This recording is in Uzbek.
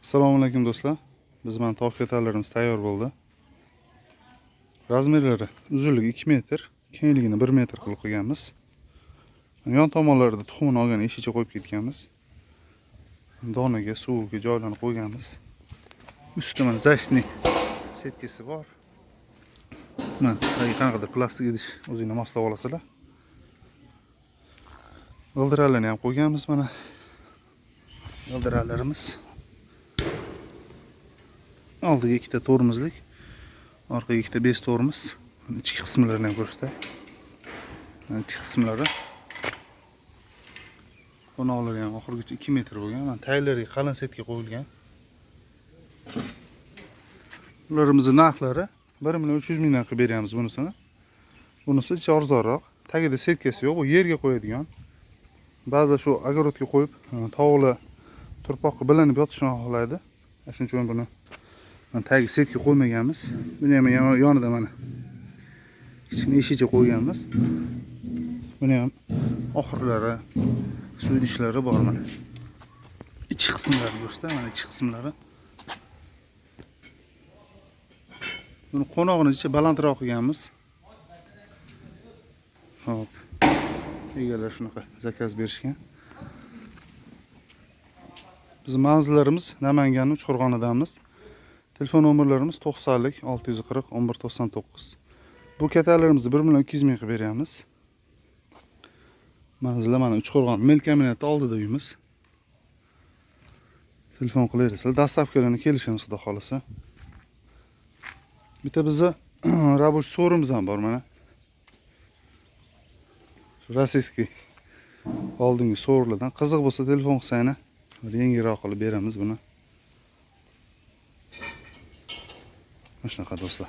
Assalomu alaykum do'stlar. Biz mana tog' katallarimiz tayyor bo'ldi. Razmerlari uzunligi 2 metr, kengligini 1 metr qilib qo'yganmiz. Yon tomonlarida tuxumini olgan eshicha qo'yib ketganmiz. Donaga, suviga joylanib qo'yganmiz. Ustida mana zashni setkasi bor. Mana qanaqadir plastik idish o'zingizga moslab olasizlar. G'ildiralarini ham qo'yganmiz mana. G'ildirallarimiz oldiga ikkita tormozlik, orqaga ikkita bez tormoz. Ichki qismlarini ham ko'rsatay. Ichki qismlari qo'noqlari ham oxirgacha 2 metr bo'lgan. Mana tayyorlarga qalin setga qo'yilgan. Ularimizni narxlari 1.300.000 dan qilib beramiz bunisini. Bunisi arzonroq. Tagida setkasi yo'q, u yerga qo'yadigan. Ba'zida shu огородga qo'yib, tovuqlar turpoqqa bilinib yotishni xohlaydi. Shuning uchun buni tagi setga qo'ymaganmiz. Buni ham yonida mana kichkina eshicha qo'yganmiz. Buni ham oxirlari suv idishlari bor mana. Ichki qismlari ko'rsatay, mana ichki qismlari. Buni qo'nog'ini ichi balandroq qilganmiz. Hop. Egalar shunaqa zakaz berishgan. Biz manzillarimiz Namangan Uchqo'rg'onidamiz. Telefon nomerlarimiz 90lik 640 1199. Bu katallarimizni 1.200.000 qilib beramiz. Manzillar mana Uchqo'rg'on Melkominatda oldida uyimiz. Telefon qilaverasizlar. Dastavkalarni kelishimiz xudo xolasa. Bitta bizda rabochiy so'rimiz ham bor mana. Rossiyskiy oldingi so'rlardan qiziq bo'lsa telefon qilsanglar, yengilroq qilib beramiz buni. Mana shunaqa do'stlar.